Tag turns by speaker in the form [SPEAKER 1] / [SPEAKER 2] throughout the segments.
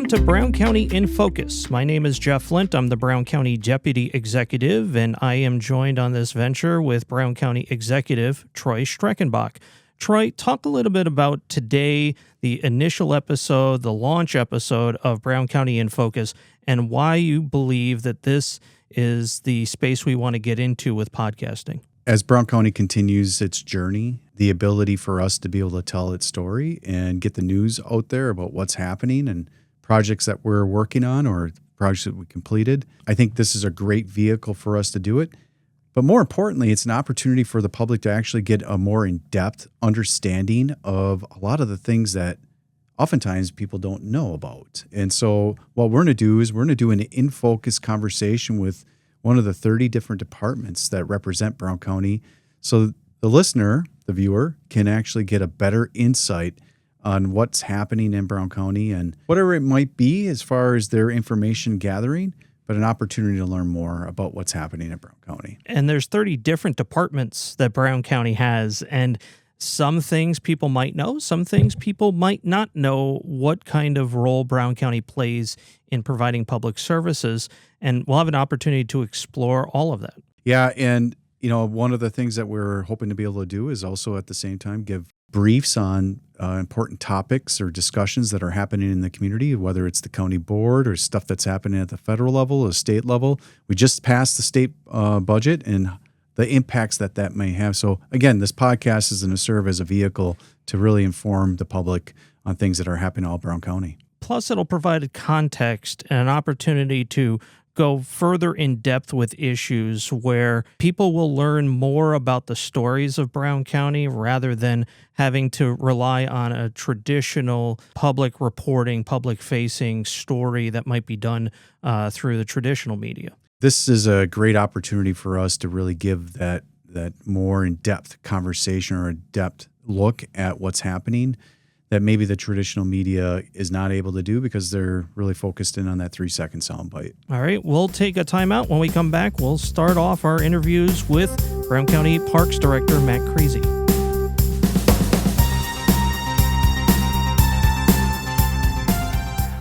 [SPEAKER 1] Welcome to Brown County in Focus. My name is Jeff Flint. I'm the Brown County Deputy Executive, and I am joined on this venture with Brown County Executive Troy Streckenbach. Troy, talk a little bit about today, the initial episode, the launch episode of Brown County in Focus, and why you believe that this is the space we want to get into with podcasting.
[SPEAKER 2] As Brown County continues its journey, the ability for us to be able to tell its story and get the news out there about what's happening and projects that we're working on or projects that we completed, I think this is a great vehicle for us to do it. But more importantly, it's an opportunity for the public to actually get a more in-depth understanding of a lot of the things that oftentimes people don't know about. And so what we're going to do is we're going to do an in-focus conversation with one of the 30 different departments that represent Brown County. So the listener, the viewer, can actually get a better insight on what's happening in Brown County and whatever it might be as far as their information gathering, but an opportunity to learn more about what's happening in Brown County.
[SPEAKER 1] And there's 30 different departments that Brown County has, and some things people might know, some things people might not know what kind of role Brown County plays in providing public services, and we'll have an opportunity to explore all of that.
[SPEAKER 2] Yeah, and one of the things that we're hoping to be able to do is also at the same time give briefs on important topics or discussions that are happening in the community, whether it's the county board or stuff that's happening at the federal level or state level. We just passed the state budget and the impacts that may have. So again, this podcast is going to serve as a vehicle to really inform the public on things that are happening in all Brown County.
[SPEAKER 1] Plus, it'll provide a context and an opportunity to go further in depth with issues where people will learn more about the stories of Brown County rather than having to rely on a traditional public reporting, public-facing story that might be done through the traditional media.
[SPEAKER 2] This is a great opportunity for us to really give that more in-depth conversation or in-depth look at what's happening that maybe the traditional media is not able to do because they're really focused in on that 3-second soundbite.
[SPEAKER 1] All right, we'll take a timeout. When we come back, we'll start off our interviews with Brown County Parks Director Matt Kriese.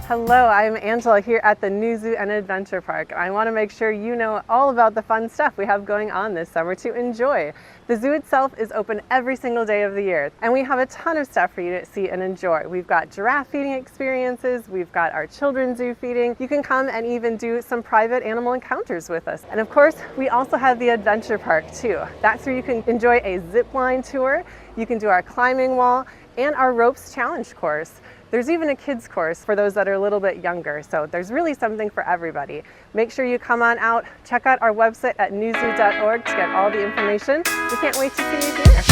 [SPEAKER 3] Hello, I'm Angela here at the New Zoo and Adventure Park. I want to make sure you know all about the fun stuff we have going on this summer to enjoy. The zoo itself is open every single day of the year, and we have a ton of stuff for you to see and enjoy. We've got giraffe feeding experiences, we've got our children's zoo feeding. You can come and even do some private animal encounters with us. And of course, we also have the Adventure Park too. That's where you can enjoy a zip line tour, you can do our climbing wall, and our ropes challenge course. There's even a kids course for those that are a little bit younger, so there's really something for everybody. Make sure you come on out, check out our website at newzoo.org to get all the information. We can't wait to see you here.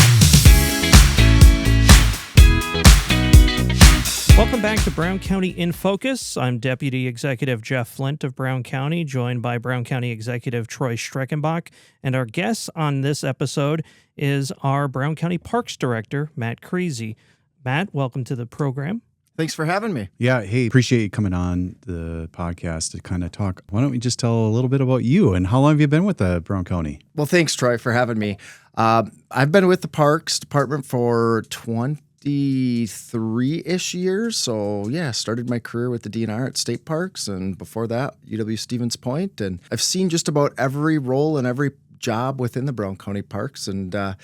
[SPEAKER 1] Welcome back to Brown County in Focus. I'm Deputy Executive Jeff Flint of Brown County, joined by Brown County Executive Troy Streckenbach, and our guest on this episode is our Brown County Parks Director, Matt Kriese. Matt, welcome to the program.
[SPEAKER 4] Thanks for having me.
[SPEAKER 2] Yeah, hey, appreciate you coming on the podcast to kind of talk. Why don't we just tell a little bit about you and how long have you been with Brown County?
[SPEAKER 4] Well, thanks, Troy, for having me. I've been with the Parks Department for 23-ish years. So, yeah, started my career with the DNR at State Parks, and before that, UW-Stevens Point. And I've seen just about every role and every job within the Brown County Parks. And now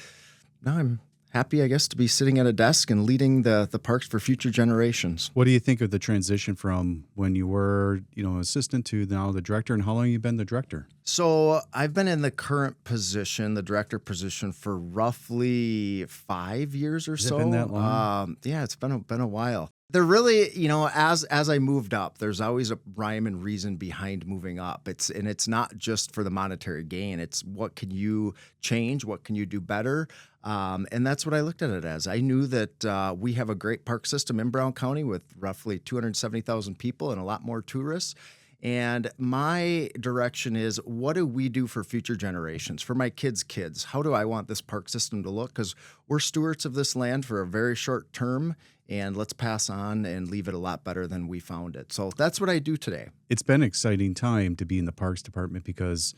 [SPEAKER 4] I'm happy, I guess, to be sitting at a desk and leading the parks for future generations.
[SPEAKER 2] What do you think of the transition from when you were, assistant to now the director, and how long have you been the director?
[SPEAKER 4] So I've been in the current position, the director position, for roughly 5 years or so.
[SPEAKER 2] Has it been that long?
[SPEAKER 4] Yeah, it's been a while. They're really, as I moved up, there's always a rhyme and reason behind moving up. It's not just for the monetary gain. It's what can you change? What can you do better? And that's what I looked at it as. I knew that we have a great park system in Brown County with roughly 270,000 people and a lot more tourists. And my direction is, what do we do for future generations, for my kids' kids? How do I want this park system to look? Because we're stewards of this land for a very short term, and let's pass on and leave it a lot better than we found it. So that's what I do today.
[SPEAKER 2] It's been an exciting time to be in the Parks Department because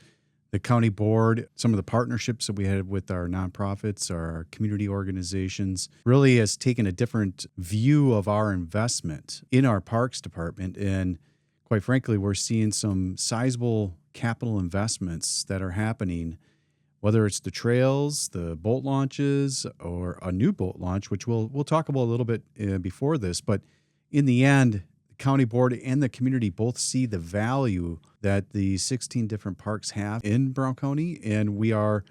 [SPEAKER 2] the county board, some of the partnerships that we had with our nonprofits, our community organizations, really has taken a different view of our investment in our parks department. And quite frankly, we're seeing some sizable capital investments that are happening, whether it's the trails, the boat launches, or a new boat launch, which we'll talk about a little bit before this. But in the end, the county board and the community both see the value that the 16 different parks have in Brown County, and we are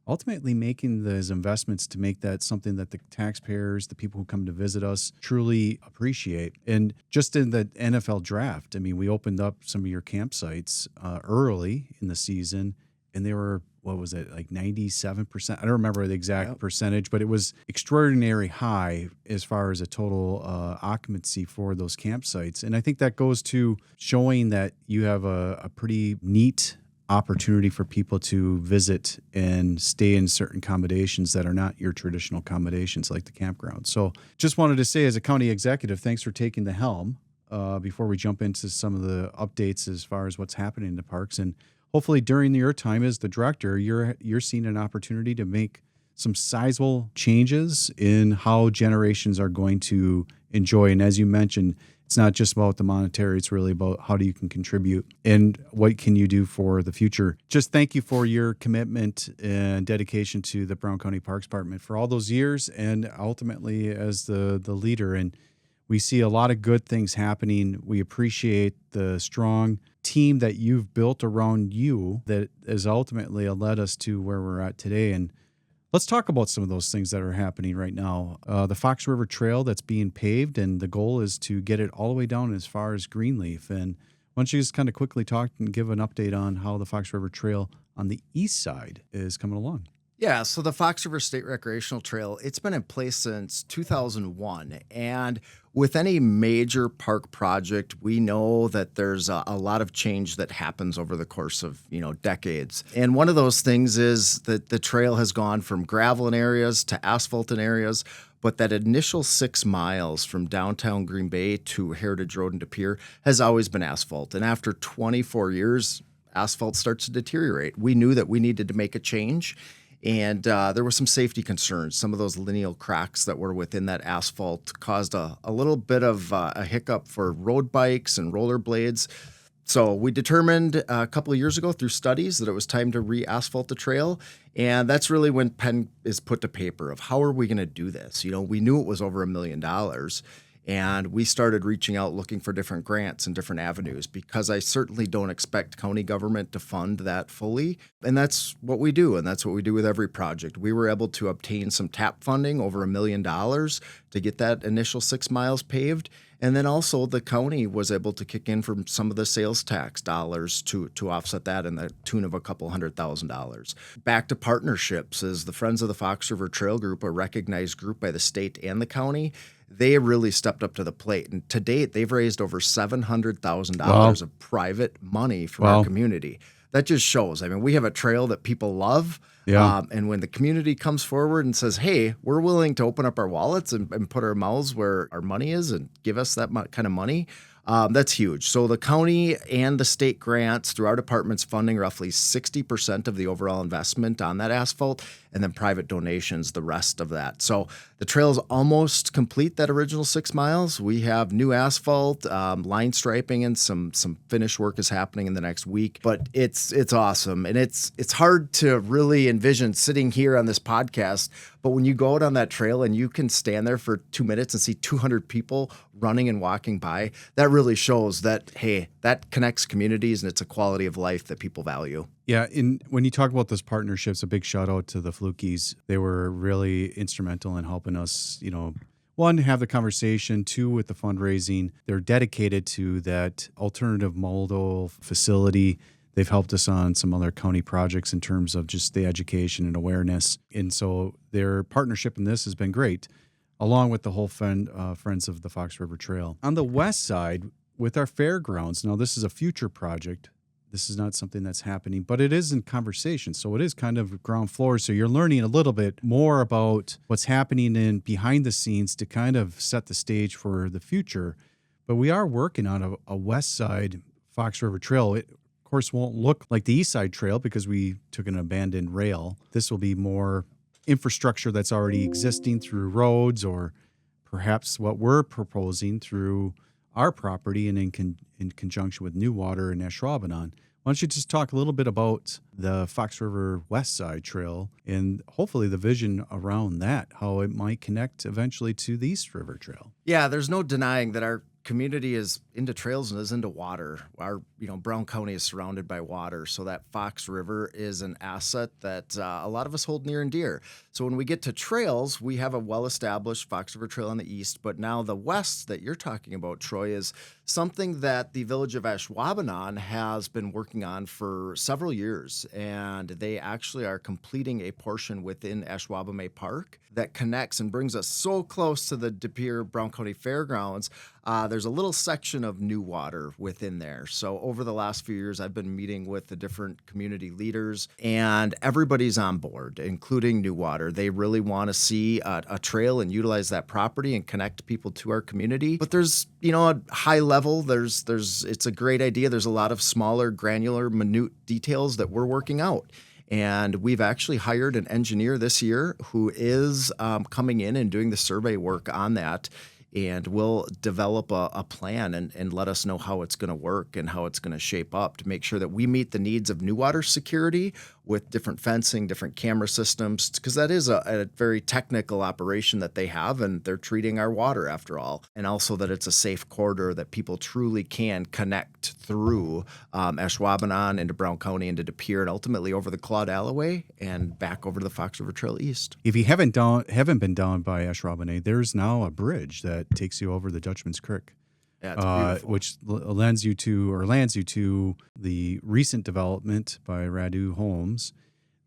[SPEAKER 2] ultimately making those investments to make that something that the taxpayers, the people who come to visit us, truly appreciate. And just in the NFL draft, I mean, we opened up some of your campsites early in the season, and they were, what was it, like 97%? I don't remember the exact percentage, but it was extraordinary high as far as a total occupancy for those campsites. And I think that goes to showing that you have a pretty neat opportunity for people to visit and stay in certain accommodations that are not your traditional accommodations like the campground. So just wanted to say, as a county executive, thanks for taking the helm before we jump into some of the updates as far as what's happening in the parks. And hopefully during your time as the director, you're seeing an opportunity to make some sizable changes in how generations are going to enjoy. And as you mentioned, it's not just about the monetary, it's really about how you can contribute and what can you do for the future. Just thank you for your commitment and dedication to the Brown County Parks Department for all those years, and ultimately as the leader. And we see a lot of good things happening. We appreciate the strong team that you've built around you that has ultimately led us to where we're at today. And let's talk about some of those things that are happening right now. The Fox River Trail that's being paved, and the goal is to get it all the way down as far as Greenleaf. And why don't you just kind of quickly talk and give an update on how the Fox River Trail on the east side is coming along?
[SPEAKER 4] Yeah, so the Fox River State Recreational Trail, it's been in place since 2001. And with any major park project, we know that there's a lot of change that happens over the course of, decades. And one of those things is that the trail has gone from gravel in areas to asphalt in areas. But that initial 6 miles from downtown Green Bay to Heritage Road and De Pere has always been asphalt. And after 24 years, asphalt starts to deteriorate. We knew that we needed to make a change. And there were some safety concerns. Some of those lineal cracks that were within that asphalt caused a little bit of a hiccup for road bikes and rollerblades. So we determined a couple of years ago through studies that it was time to re-asphalt the trail. And that's really when pen is put to paper of how are we going to do this? We knew it was over $1 million. And we started reaching out looking for different grants and different avenues, because I certainly don't expect county government to fund that fully. And that's what we do. And that's what we do with every project. We were able to obtain some TAP funding, over $1 million, to get that initial 6 miles paved. And then also the county was able to kick in from some of the sales tax dollars to offset that in the tune of a couple $100,000. Back to partnerships, as the Friends of the Fox River Trail Group, a recognized group by the state and the county, they really stepped up to the plate. And to date, they've raised over $700,000 of private money from our community. That just shows. I mean, we have a trail that people love. Yeah. And when the community comes forward and says, hey, we're willing to open up our wallets and put our mouths where our money is and give us that kind of money, that's huge. So the county and the state grants through our department's funding roughly 60% of the overall investment on that asphalt, and then private donations, the rest of that. So the trail is almost complete, that original 6 miles. We have new asphalt, line striping, and some finish work is happening in the next week. But it's awesome. And it's hard to really envision sitting here on this podcast, but when you go out on that trail and you can stand there for 2 minutes and see 200 people running and walking by, that really shows that, hey, that connects communities and it's a quality of life that people value.
[SPEAKER 2] Yeah, when you talk about those partnerships, a big shout out to the Flukies. They were really instrumental in helping us, one, have the conversation, two, with the fundraising. They're dedicated to that alternative mold oil facility. They've helped us on some other county projects in terms of just the education and awareness. And so their partnership in this has been great, along with the whole Friends of the Fox River Trail. On the west side, with our fairgrounds, now this is a future project. This is not something that's happening, but it is in conversation. So it is kind of ground floor. So you're learning a little bit more about what's happening in behind the scenes to kind of set the stage for the future. But we are working on a west side Fox River Trail. Of course, won't look like the East Side Trail because we took an abandoned rail. This will be more infrastructure that's already existing through roads, or perhaps what we're proposing through our property and in conjunction with New Water and Ashwaubenon. Why don't you just talk a little bit about the Fox River West Side Trail and hopefully the vision around that, how it might connect eventually to the East River Trail?
[SPEAKER 4] Yeah, there's no denying that our community is into trails and is into water. Our, Brown County is surrounded by water, so that Fox River is an asset that a lot of us hold near and dear. So when we get to trails, we have a well-established Fox River Trail on the east, but now the west that you're talking about, Troy, is something that the village of Ashwaubenon has been working on for several years, and they actually are completing a portion within Ashwaubenon Park that connects and brings us so close to the De Pere Brown County Fairgrounds. There's a little section of New Water within there. So over the last few years, I've been meeting with the different community leaders, and everybody's on board, including New Water. They really want to see a trail and utilize that property and connect people to our community. But there's, a high level, it's a great idea. There's a lot of smaller, granular, minute details that we're working out. And we've actually hired an engineer this year who is coming in and doing the survey work on that. And we'll develop a plan and let us know how it's going to work and how it's going to shape up to make sure that we meet the needs of New Water security with different fencing, different camera systems, because that is a very technical operation that they have, and they're treating our water after all. And also that it's a safe corridor that people truly can connect through Ashwaubenon into Brown County, into De Pere, and ultimately over the Claude Alloway and back over to the Fox River Trail East.
[SPEAKER 2] If you haven't been down by Ashwaubenon, there's now a bridge that takes you over the Dutchman's Creek.
[SPEAKER 4] Yeah, it's beautiful.
[SPEAKER 2] Which lands you to the recent development by Radu Homes.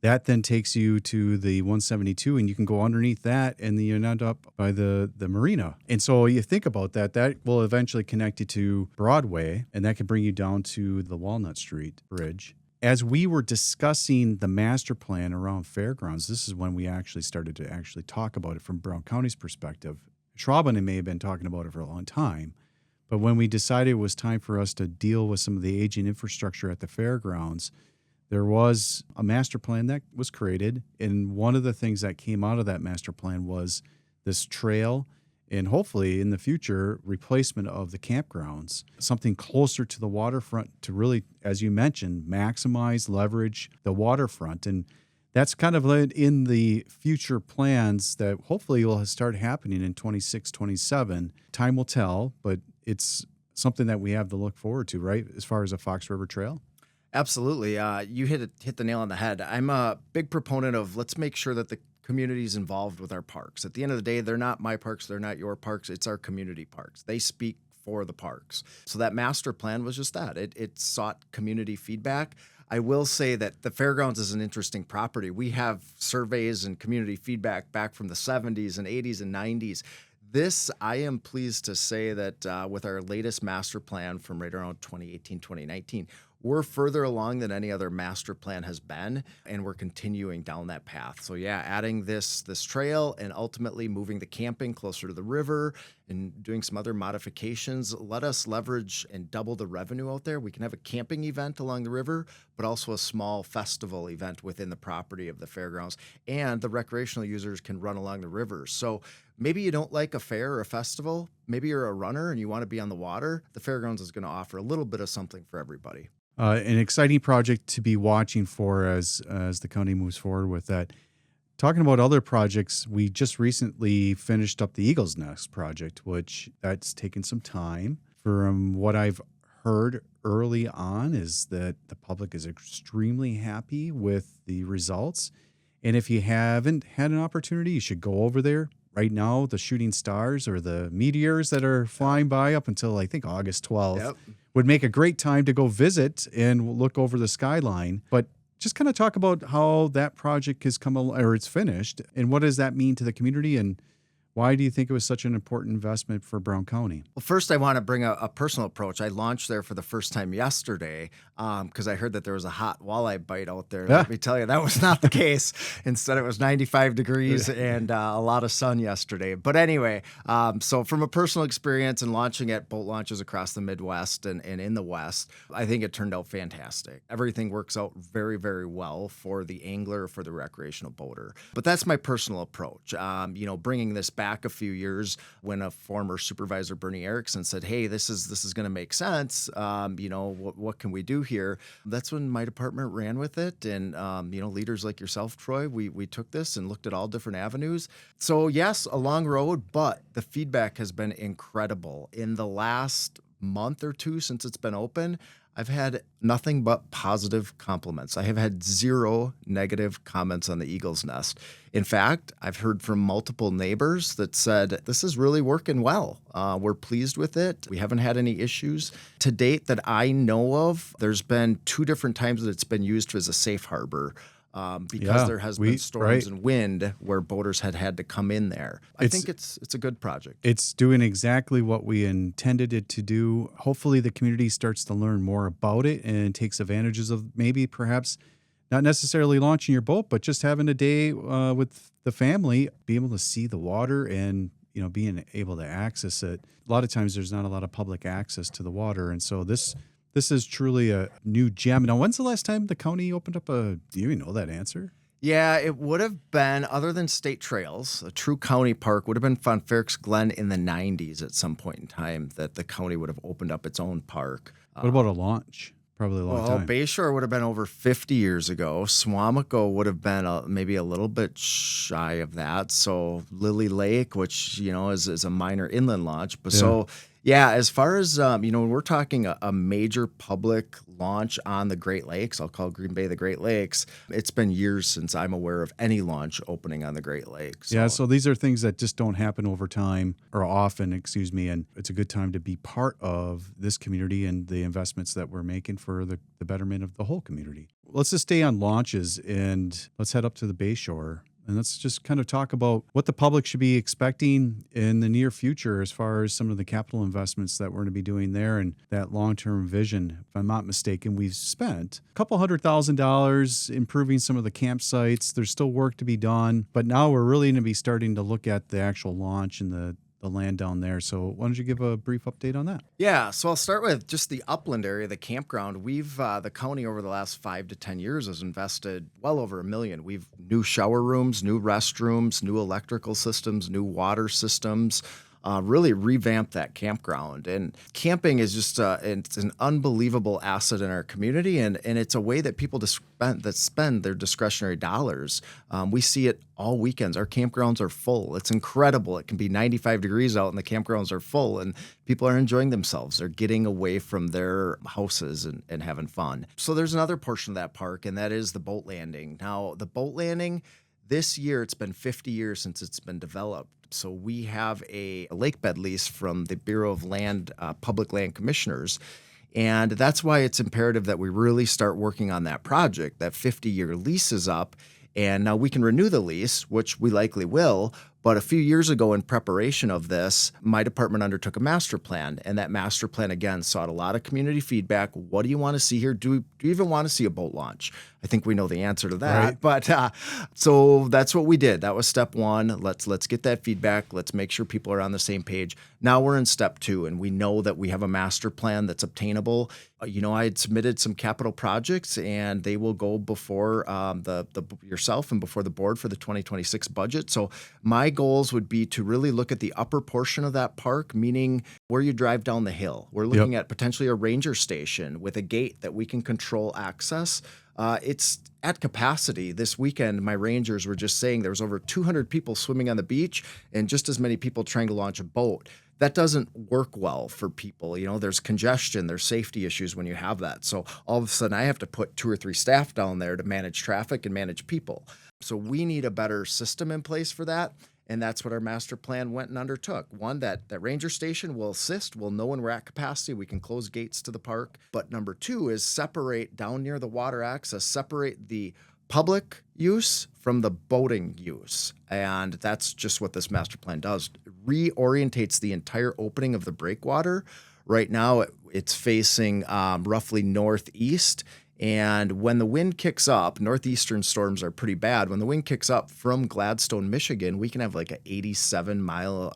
[SPEAKER 2] That then takes you to the 172, and you can go underneath that, and then you end up by the marina. And so you think about that will eventually connect you to Broadway, and that could bring you down to the Walnut Street Bridge. As we were discussing the master plan around fairgrounds, this is when we actually started to talk about it from Brown County's perspective. Ashwaubenon may have been talking about it for a long time, but when we decided it was time for us to deal with some of the aging infrastructure at the fairgrounds, there was a master plan that was created, and one of the things that came out of that master plan was this trail and hopefully in the future replacement of the campgrounds, something closer to the waterfront to really, as you mentioned, maximize, leverage the waterfront. And that's kind of in the future plans that hopefully will start happening in 26, 27. Time will tell, but it's something that we have to look forward to, right, as far as a Fox River Trail?
[SPEAKER 4] Absolutely. You hit the nail on the head. I'm a big proponent of let's make sure that the community is involved with our parks. At the end of the day, they're not my parks, they're not your parks, it's our community parks. They speak for the parks. So that master plan was just that. It sought community feedback. I will say that the fairgrounds is an interesting property. We have surveys and community feedback back from the 70s and 80s and 90s. This, I am pleased to say that with our latest master plan from right around 2018, 2019, we're further along than any other master plan has been, and we're continuing down that path. So yeah, adding this trail and ultimately moving the camping closer to the river and doing some other modifications, let us leverage and double the revenue out there. We can have a camping event along the river, but also a small festival event within the property of the fairgrounds, and the recreational users can run along the river. So maybe you don't like a fair or a festival, maybe you're a runner and you want to be on the water, the fairgrounds is going to offer a little bit of something for everybody.
[SPEAKER 2] An exciting project to be watching for as the county moves forward with that. Talking about other projects, we just recently finished up the Eagle's Nest project, which that's taken some time. From what I've heard early on is that the public is extremely happy with the results. And if you haven't had an opportunity, you should go over there. Right now, the shooting stars or the meteors that are flying by up until, I think, August 12th would make a great time to go visit and look over the skyline. But just kind of talk about how that project has come or it's finished, and what does that mean to the community, and Why do you think it was such an important investment for Brown County?
[SPEAKER 4] Well, first, I want to bring a personal approach. I launched there for the first time yesterday because I heard that there was a hot walleye bite out there.
[SPEAKER 2] Yeah.
[SPEAKER 4] Let me tell you, that was not the case. Instead, it was 95 degrees and a lot of sun yesterday. But anyway, so from a personal experience and launching at boat launches across the Midwest and in the West, I think it turned out fantastic. Everything works out very, very well for the angler, for the recreational boater. But that's my personal approach. Bringing this back a few years when a former supervisor, Bernie Erickson, said, "Hey, this is going to make sense. What can we do here?" That's when my department ran with it, and leaders like yourself, Troy, we took this and looked at all different avenues. So yes, a long road, but the feedback has been incredible. In the last month or two since it's been open, I've had nothing but positive compliments. I have had zero negative comments on the Eagle's Nest. In fact, I've heard from multiple neighbors that said, this is really working well. We're pleased with it. We haven't had any issues. To date that I know of, there's been 2 different times that it's been used as a safe harbor. Because there has been storms and wind where boaters had to come in there. I think it's a good project.
[SPEAKER 2] It's doing exactly what we intended it to do. Hopefully the community starts to learn more about it and takes advantages of maybe perhaps not necessarily launching your boat, but just having a day with the family, be able to see the water and being able to access it. A lot of times there's not a lot of public access to the water. And so this is truly a new gem. Now, when's the last time the county opened up do you even know that answer?
[SPEAKER 4] Yeah, it would have been, other than state trails, a true county park would have been Fairfax Glen in the 90s at some point in time that the county would have opened up its own park.
[SPEAKER 2] What about a launch? Probably a long time.
[SPEAKER 4] Bayshore would have been over 50 years ago. Swamico would have been maybe a little bit shy of that. So Lily Lake, which, is a minor inland launch. But as far as, when we're talking a major public launch on the Great Lakes, I'll call Green Bay the Great Lakes, it's been years since I'm aware of any launch opening on the Great Lakes.
[SPEAKER 2] So these are things that just don't happen over time or often, and it's a good time to be part of this community and the investments that we're making for the betterment of the whole community. Let's just stay on launches and let's head up to the Bayshore. And let's just kind of talk about what the public should be expecting in the near future as far as some of the capital investments that we're going to be doing there and that long-term vision. If I'm not mistaken, we've spent a couple $100,000 improving some of the campsites. There's still work to be done, but now we're really going to be starting to look at the actual launch and the land down there. So why don't you give a brief update on that?
[SPEAKER 4] Yeah, so I'll start with just the upland area, the campground. We've, the county over the last 5 to 10 years has invested well over $1 million. We've new shower rooms, new restrooms, new electrical systems, new water systems, really revamped that campground. And camping is just it's an unbelievable asset in our community, and it's a way that people spend their discretionary dollars. We see it all weekends. Our campgrounds are full. It's incredible. It can be 95 degrees out and the campgrounds are full and people are enjoying themselves. They're getting away from their houses and having fun. So there's another portion of that park, and that is the boat landing. Now, the boat landing, this year, it's been 50 years since it's been developed. So we have a lake bed lease from the Bureau of Land, Public Land Commissioners. And that's why it's imperative that we really start working on that project. That 50-year lease is up. And now we can renew the lease, which we likely will. But a few years ago, in preparation of this, my department undertook a master plan. And that master plan, again, sought a lot of community feedback. What do you want to see here? Do you even want to see a boat launch? I think we know the answer to that.
[SPEAKER 2] Right.
[SPEAKER 4] But so that's what we did. That was step 1. Let's get that feedback. Let's make sure people are on the same page. Now we're in step 2, and we know that we have a master plan that's obtainable. I had submitted some capital projects, and they will go before yourself and before the board for the 2026 budget. So my goals would be to really look at the upper portion of that park, meaning where you drive down the hill. We're looking at potentially a ranger station with a gate that we can control access. It's at capacity. This weekend, my rangers were just saying there was over 200 people swimming on the beach and just as many people trying to launch a boat. That doesn't work well for people. There's congestion, there's safety issues when you have that. So all of a sudden I have to put 2 or 3 staff down there to manage traffic and manage people. So we need a better system in place for that. And that's what our master plan went and undertook. One, that ranger station will assist. We'll know when we're at capacity. We can close gates to the park. But number 2 is separate down near the water access, separate the public use from the boating use. And that's just what this master plan does. It reorientates the entire opening of the breakwater. Right now, it's facing roughly northeast. And when the wind kicks up, northeastern storms are pretty bad. When the wind kicks up from Gladstone, Michigan, we can have like an 87 mile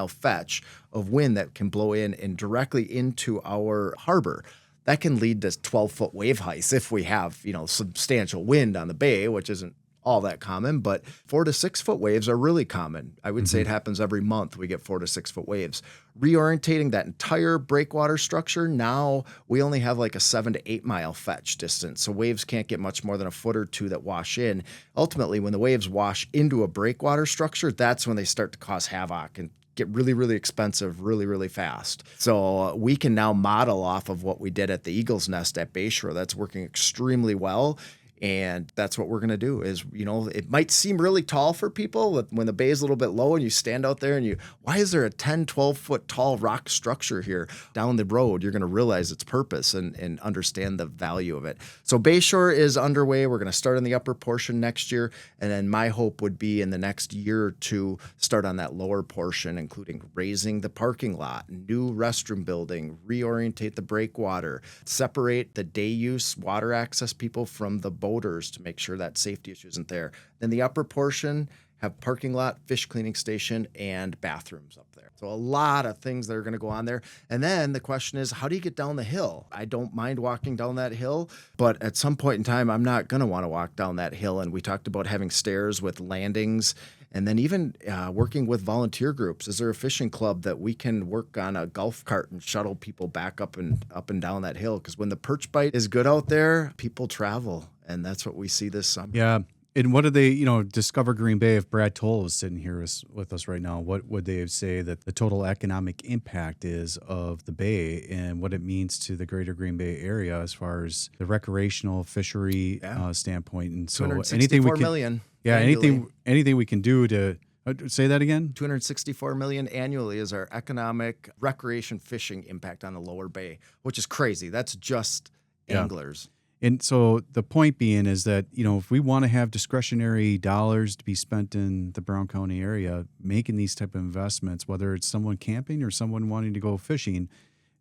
[SPEAKER 4] fetch of wind that can blow in and directly into our harbor. That can lead to 12-foot wave heights if we have, substantial wind on the bay, which isn't all that common, but 4 to 6 foot waves are really common. I would say it happens every month. We get 4 to 6 foot waves. Reorientating that entire breakwater structure, now we only have like a 7 to 8 mile fetch distance. So waves can't get much more than a foot or two that wash in. Ultimately, when the waves wash into a breakwater structure, that's when they start to cause havoc and get really, really expensive really, really fast. So we can now model off of what we did at the Eagle's Nest at Bayshore. That's working extremely well. And that's what we're going to do is, it might seem really tall for people when the bay is a little bit low and you stand out there and why is there a 10, 12 foot tall rock structure here down the road? You're going to realize its purpose and understand the value of it. So Bayshore is underway. We're going to start in the upper portion next year. And then my hope would be in the next year or two, start on that lower portion, including raising the parking lot, new restroom building, reorientate the breakwater, separate the day use water access people from the boaters to make sure that safety issue isn't there. Then the upper portion have parking lot, fish cleaning station, and bathrooms up there. So a lot of things that are going to go on there. And then the question is, how do you get down the hill? I don't mind walking down that hill, but at some point in time, I'm not going to want to walk down that hill. And we talked about having stairs with landings, and then even working with volunteer groups. Is there a fishing club that we can work on a golf cart and shuttle people back up and down that hill? Because when the perch bite is good out there, people travel. And that's what we see this summer.
[SPEAKER 2] Yeah. And what do they, Discover Green Bay, if Brad Toll was sitting here with us right now, what would they say that the total economic impact is of the bay and what it means to the greater Green Bay area as far as the recreational fishery standpoint? And so anything we can,
[SPEAKER 4] million.
[SPEAKER 2] Yeah,
[SPEAKER 4] annually.
[SPEAKER 2] anything we can do to say that again?
[SPEAKER 4] $264 million annually is our economic recreation fishing impact on the lower bay, which is crazy. That's just anglers.
[SPEAKER 2] And so the point being is that, if we want to have discretionary dollars to be spent in the Brown County area, making these type of investments, whether it's someone camping or someone wanting to go fishing,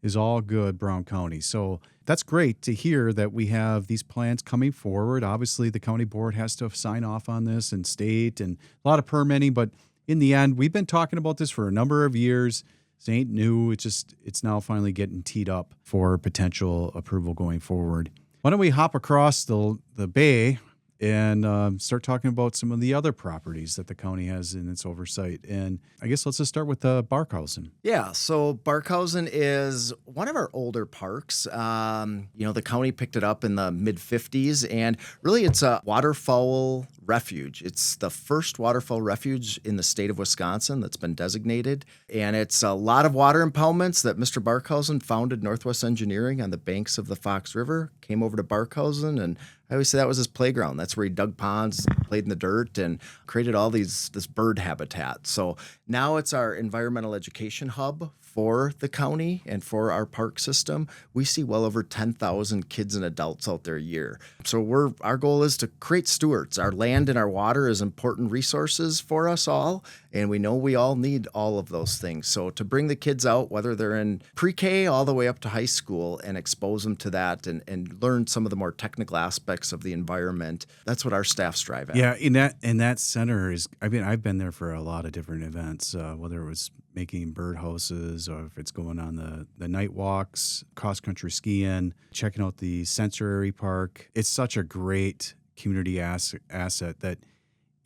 [SPEAKER 2] is all good Brown County. So that's great to hear that we have these plans coming forward. Obviously, the county board has to sign off on this and state and a lot of permitting. But in the end, we've been talking about this for a number of years. This ain't new. It's now finally getting teed up for potential approval going forward. Why don't we hop across the bay and start talking about some of the other properties that the county has in its oversight? And I guess let's just start with Barkhausen.
[SPEAKER 4] Yeah, so Barkhausen is one of our older parks. The county picked it up in the mid-50s, and really it's a waterfowl refuge. It's the first waterfowl refuge in the state of Wisconsin that's been designated, and it's a lot of water impoundments that Mr. Barkhausen founded Northwest Engineering on the banks of the Fox River, came over to Barkhausen, and I always say that was his playground. That's where he dug ponds, played in the dirt, and created all this bird habitat. So now it's our environmental education hub for the county and for our park system. We see well over 10,000 kids and adults out there a year. So our goal is to create stewards. Our land and our water is important resources for us all, and we know we all need all of those things. So to bring the kids out, whether they're in pre-K all the way up to high school, and expose them to that and learn some of the more technical aspects of the environment, that's what our staff strive at.
[SPEAKER 2] Yeah, and that center is, I've been there for a lot of different events, whether it was making birdhouses or if it's going on the night walks, cross-country skiing, checking out the sensory park. It's such a great community asset that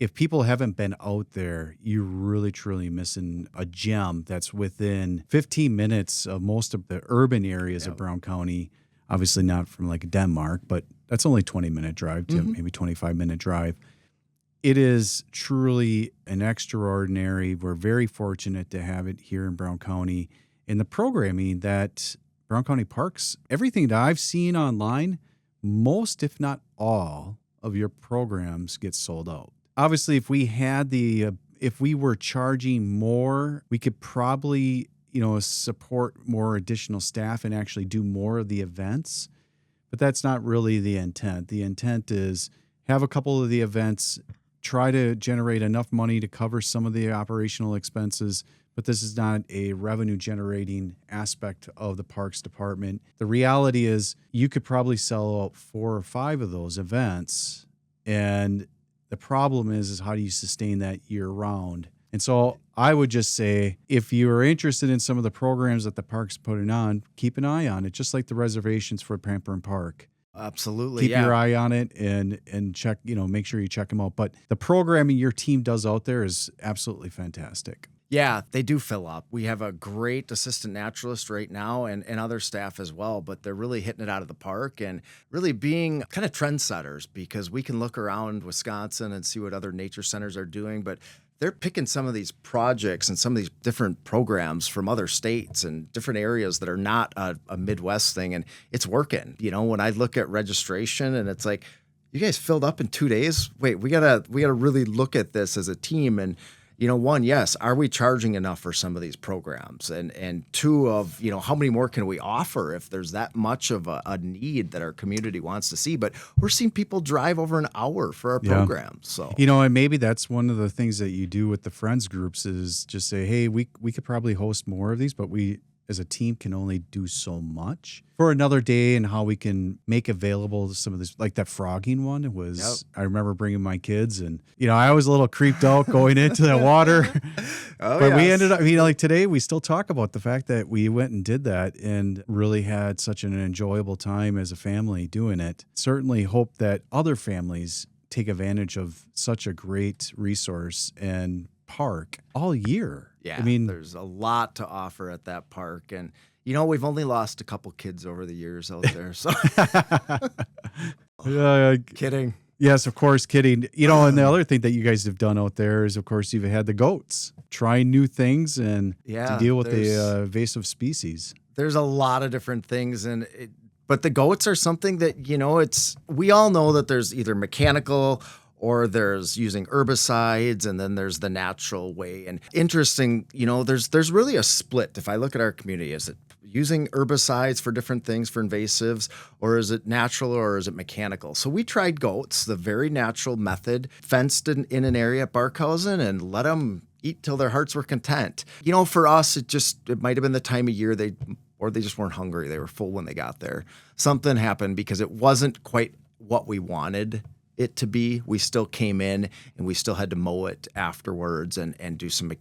[SPEAKER 2] if people haven't been out there, you're really, truly missing a gem that's within 15 minutes of most of the urban areas of Brown County. Obviously not from like Denmark, but that's only 20-minute drive to maybe 25-minute drive. It is truly an extraordinary. We're very fortunate to have it here in Brown County. And the programming that Brown County Parks, everything that I've seen online, most, if not all, of your programs get sold out. Obviously, if we were charging more, we could probably, support more additional staff and actually do more of the events. but that's not really the intent. The intent is have a couple of the events, try to generate enough money to cover some of the operational expenses, but this is not a revenue generating aspect of the parks department. The reality is you could probably sell out 4 or 5 of those events, and the problem is how do you sustain that year round? And so I would just say, if you're interested in some of the programs that the park's putting on, keep an eye on it, just like the reservations for Pamperin Park.
[SPEAKER 4] Absolutely.
[SPEAKER 2] Keep your eye on it and check, make sure you check them out. But the programming your team does out there is absolutely fantastic.
[SPEAKER 4] Yeah, they do fill up. We have a great assistant naturalist right now and other staff as well, but they're really hitting it out of the park and really being kind of trendsetters, because we can look around Wisconsin and see what other nature centers are doing, but they're picking some of these projects and some of these different programs from other states and different areas that are not a Midwest thing, and it's working. When I look at registration and it's like, you guys filled up in 2 days? Wait, we gotta really look at this as a team. And one, yes, are we charging enough for some of these programs? And two, of, how many more can we offer if there's that much of a need that our community wants to see? But we're seeing people drive over an hour for our programs. So,
[SPEAKER 2] and maybe that's one of the things that you do with the friends groups is just say, hey, we could probably host more of these, but we as a team can only do so much for another day, and how we can make available some of this, like that frogging one. It was, I remember bringing my kids, and, I was a little creeped out going into the water, but we ended up, like today we still talk about the fact that we went and did that and really had such an enjoyable time as a family doing it. Certainly hope that other families take advantage of such a great resource and park all year.
[SPEAKER 4] Yeah, there's a lot to offer at that park. And, we've only lost a couple kids over the years out there. So, kidding.
[SPEAKER 2] Yes, of course, kidding. And the other thing that you guys have done out there is, of course, you've had the goats, trying new things and to deal with the invasive species.
[SPEAKER 4] There's a lot of different things. But the goats are something that, we all know that there's either mechanical or there's using herbicides, and then there's the natural way. And interesting, there's really a split. If I look at our community, is it using herbicides for different things, for invasives, or is it natural, or is it mechanical? So we tried goats, the very natural method, fenced in an area at Barkhausen and let them eat till their hearts were content. For us, it might have been the time of year they just weren't hungry. They were full when they got there. Something happened because it wasn't quite what we wanted it to be. We still came in and we still had to mow it afterwards and do some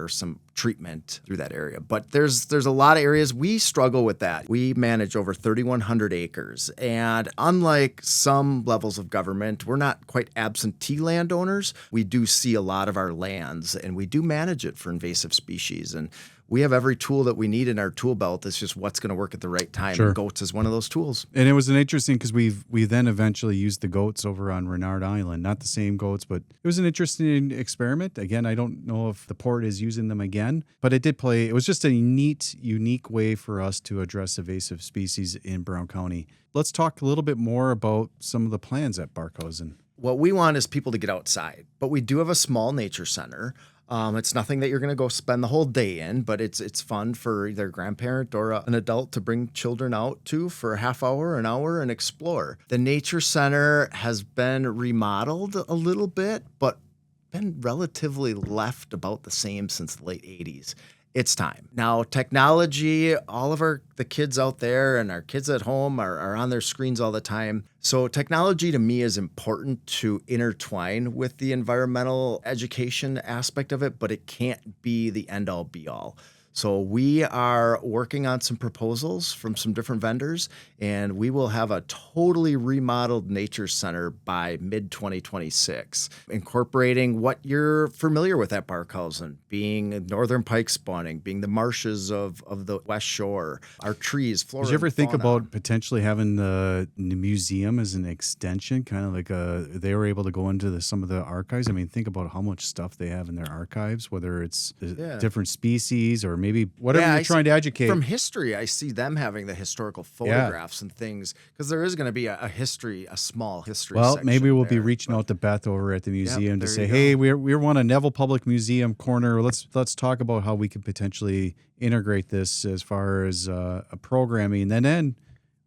[SPEAKER 4] some treatment through that area. But there's a lot of areas we struggle with that. We manage over 3,100 acres, and unlike some levels of government, we're not quite absentee landowners. We do see a lot of our lands, and we do manage it for invasive species. And we have every tool that we need in our tool belt. It's just what's going to work at the right time.
[SPEAKER 2] Sure.
[SPEAKER 4] And goats is one of those tools.
[SPEAKER 2] And it was an interesting, because we then eventually used the goats over on Renard Island. Not the same goats, but it was an interesting experiment. Again, I don't know if the port is using them again, but it did play. It was just a neat, unique way for us to address invasive species in Brown County. Let's talk a little bit more about some of the plans at Barkhausen.
[SPEAKER 4] What we want is people to get outside, but we do have a small nature center. It's nothing that you're going to go spend the whole day in, but it's fun for either a grandparent or an adult to bring children out to for a half hour, an hour, and explore. The nature center has been remodeled a little bit, but been relatively left about the same since the late 80s. It's time. Now, technology, all of the kids out there and our kids at home are on their screens all the time. So technology to me is important to intertwine with the environmental education aspect of it, but it can't be the end-all be-all. So we are working on some proposals from some different vendors, and we will have a totally remodeled nature center by mid-2026, incorporating what you're familiar with at Barkhausen, being northern pike spawning, being the marshes of the West Shore, our trees, flora.
[SPEAKER 2] Did you ever
[SPEAKER 4] and
[SPEAKER 2] think
[SPEAKER 4] fauna.
[SPEAKER 2] about potentially having the museum as an extension, kind of like they were able to go into some of the archives? I mean, think about how much stuff they have in their archives, whether it's different species or maybe whatever you're trying to educate.
[SPEAKER 4] From history, I see them having the historical photographs and things, because there is going to be a small history
[SPEAKER 2] Well,
[SPEAKER 4] section
[SPEAKER 2] maybe we'll
[SPEAKER 4] there,
[SPEAKER 2] be reaching out to Beth over at the museum to
[SPEAKER 4] there
[SPEAKER 2] say,
[SPEAKER 4] you go.
[SPEAKER 2] hey, we want a Neville Public Museum corner. Let's talk about how we could potentially integrate this as far as a programming. And then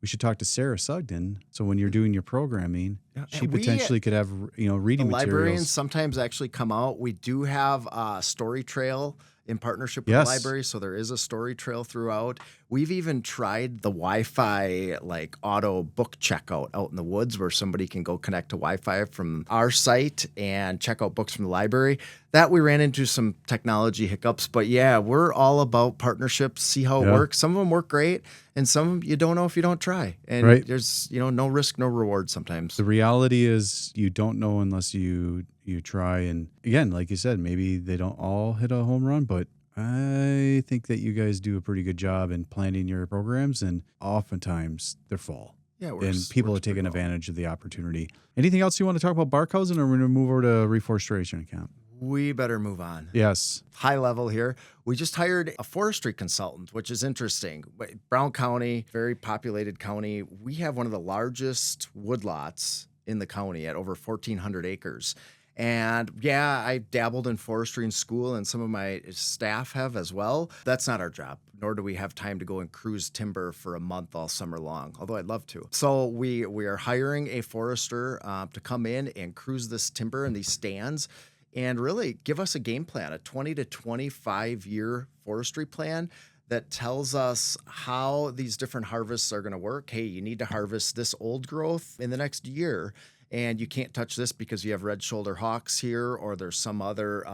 [SPEAKER 2] we should talk to Sarah Sugden. So when you're doing your programming, she
[SPEAKER 4] And we-
[SPEAKER 2] potentially could have, reading
[SPEAKER 4] The librarians
[SPEAKER 2] materials.
[SPEAKER 4] sometimes actually come out. We do have a story trail in partnership with
[SPEAKER 2] Yes.
[SPEAKER 4] the library, so there is a story trail throughout. We've even tried the Wi-Fi auto book checkout out in the woods where somebody can go connect to Wi-Fi from our site and check out books from the library. That we ran into some technology hiccups, but yeah, we're all about partnerships, see how it
[SPEAKER 2] Yeah.
[SPEAKER 4] works. Some of them work great, and some of them you don't know if you don't try. And
[SPEAKER 2] Right.
[SPEAKER 4] there's, no risk, no reward sometimes.
[SPEAKER 2] The reality is you don't know unless you try. And again, like you said, maybe they don't all hit a home run, but I think that you guys do a pretty good job in planning your programs, and oftentimes they're full.
[SPEAKER 4] Yeah,
[SPEAKER 2] And people are
[SPEAKER 4] works
[SPEAKER 2] taking
[SPEAKER 4] pretty well.
[SPEAKER 2] advantage of the opportunity. Anything else you want to talk about Barkhausen, or we're going to move over to reforestation account?
[SPEAKER 4] We better move on.
[SPEAKER 2] Yes.
[SPEAKER 4] High level here. We just hired a forestry consultant, which is interesting. Brown County, very populated county. We have one of the largest woodlots in the county at over 1,400 acres. And yeah, I dabbled in forestry in school, and some of my staff have as well. That's not our job, nor do we have time to go and cruise timber for a month all summer long, although I'd love to. So we are hiring a forester to come in and cruise this timber and these stands and really give us a game plan, a 20 to 25 year forestry plan that tells us how these different harvests are going to work. Hey, you need to harvest this old growth in the next year, and you can't touch this because you have red-shouldered hawks here, or there's some other,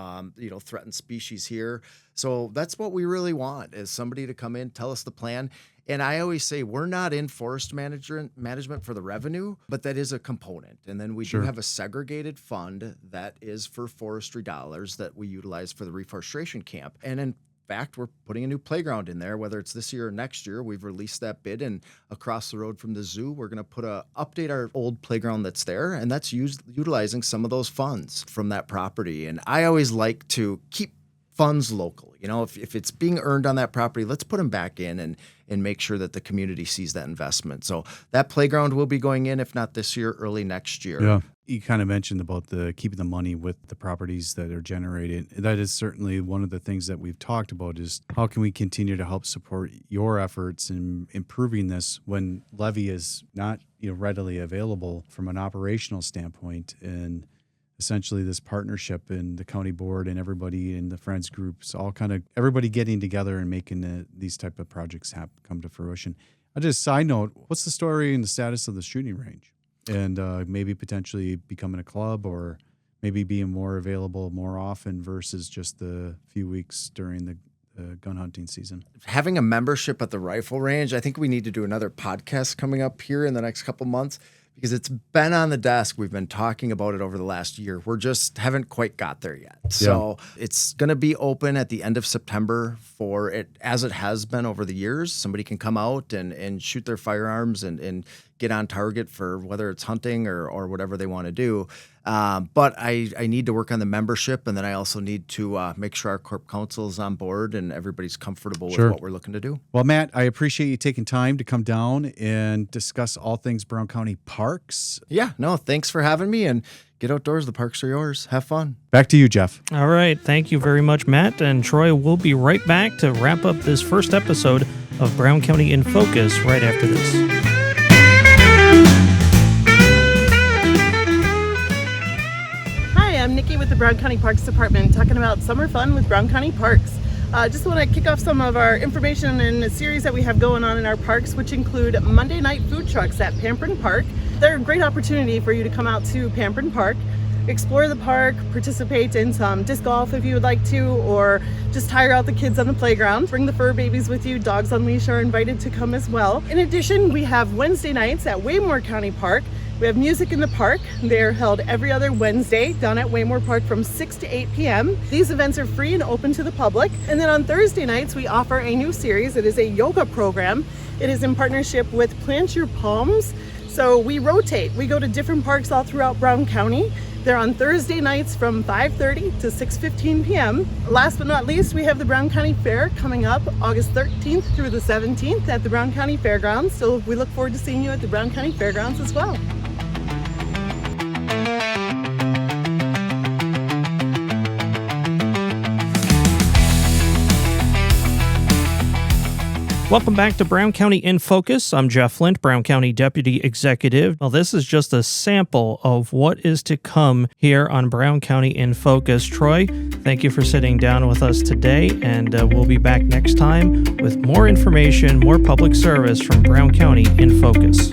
[SPEAKER 4] threatened species here. So that's what we really want, is somebody to come in, tell us the plan. And I always say we're not in forest management for the revenue, but that is a component. And then we do have a segregated fund that is for forestry dollars that we utilize for the reforestation camp. And in fact, we're putting a new playground in there, whether it's this year or next year. We've released that bid, and across the road from the zoo, we're going to update our old playground that's there, and that's utilizing some of those funds from that property. And I always like to keep funds local. If it's being earned on that property, let's put them back in and make sure that the community sees that investment. So that playground will be going in, if not this year, early next year.
[SPEAKER 2] Yeah. You kind of mentioned about keeping the money with the properties that are generated. That is certainly one of the things that we've talked about, is how can we continue to help support your efforts in improving this when levy is not readily available from an operational standpoint. And essentially this partnership and the county board and everybody in the friends groups, everybody getting together and making these type of projects come to fruition. Side note, what's the story and the status of the shooting range? And maybe potentially becoming a club, or maybe being more available more often versus just the few weeks during the gun hunting season.
[SPEAKER 4] Having a membership at the rifle range, I think we need to do another podcast coming up here in the next couple months, because it's been on the desk. We've been talking about it over the last year. We're just haven't quite got there yet. So it's going to be open at the end of September for it, as it has been over the years. Somebody can come out and shoot their firearms and get on target for whether it's hunting or whatever they want to do. But I need to work on the membership, and then I also need to make sure our corp council is on board and everybody's comfortable with what we're looking to do.
[SPEAKER 2] Well, Matt, I appreciate you taking time to come down and discuss all things Brown County parks.
[SPEAKER 4] Yeah, no, thanks for having me, and get outdoors. The parks are yours. Have fun.
[SPEAKER 2] Back to you, Jeff.
[SPEAKER 1] All right. Thank you very much, Matt. And Troy, we'll be right back to wrap up this first episode of Brown County in Focus right after this.
[SPEAKER 3] I'm Nikki with the Brown County Parks Department, talking about summer fun with Brown County Parks. Just want to kick off some of our information in a series that we have going on in our parks, which include Monday night food trucks at Pamprin Park. They're a great opportunity for you to come out to Pamprin Park, explore the park, participate in some disc golf if you would like to, or just tire out the kids on the playground. Bring the fur babies with you. Dogs on leash are invited to come as well. In addition, we have Wednesday nights at Waymore County Park. We have music in the park. They're held every other Wednesday down at Waymore Park from 6 to 8 p.m. These events are free and open to the public. And then on Thursday nights, we offer a new series. It is a yoga program. It is in partnership with Plant Your Palms. So we rotate. We go to different parks all throughout Brown County. They're on Thursday nights from 5:30 to 6:15 p.m. Last but not least, we have the Brown County Fair coming up August 13th through the 17th at the Brown County Fairgrounds. So we look forward to seeing you at the Brown County Fairgrounds as well.
[SPEAKER 1] Welcome back to Brown County in Focus. I'm Jeff Flint, Brown County Deputy Executive. Well, this is just a sample of what is to come here on Brown County in Focus. Troy, thank you for sitting down with us today, and we'll be back next time with more information, more public service from Brown County in Focus.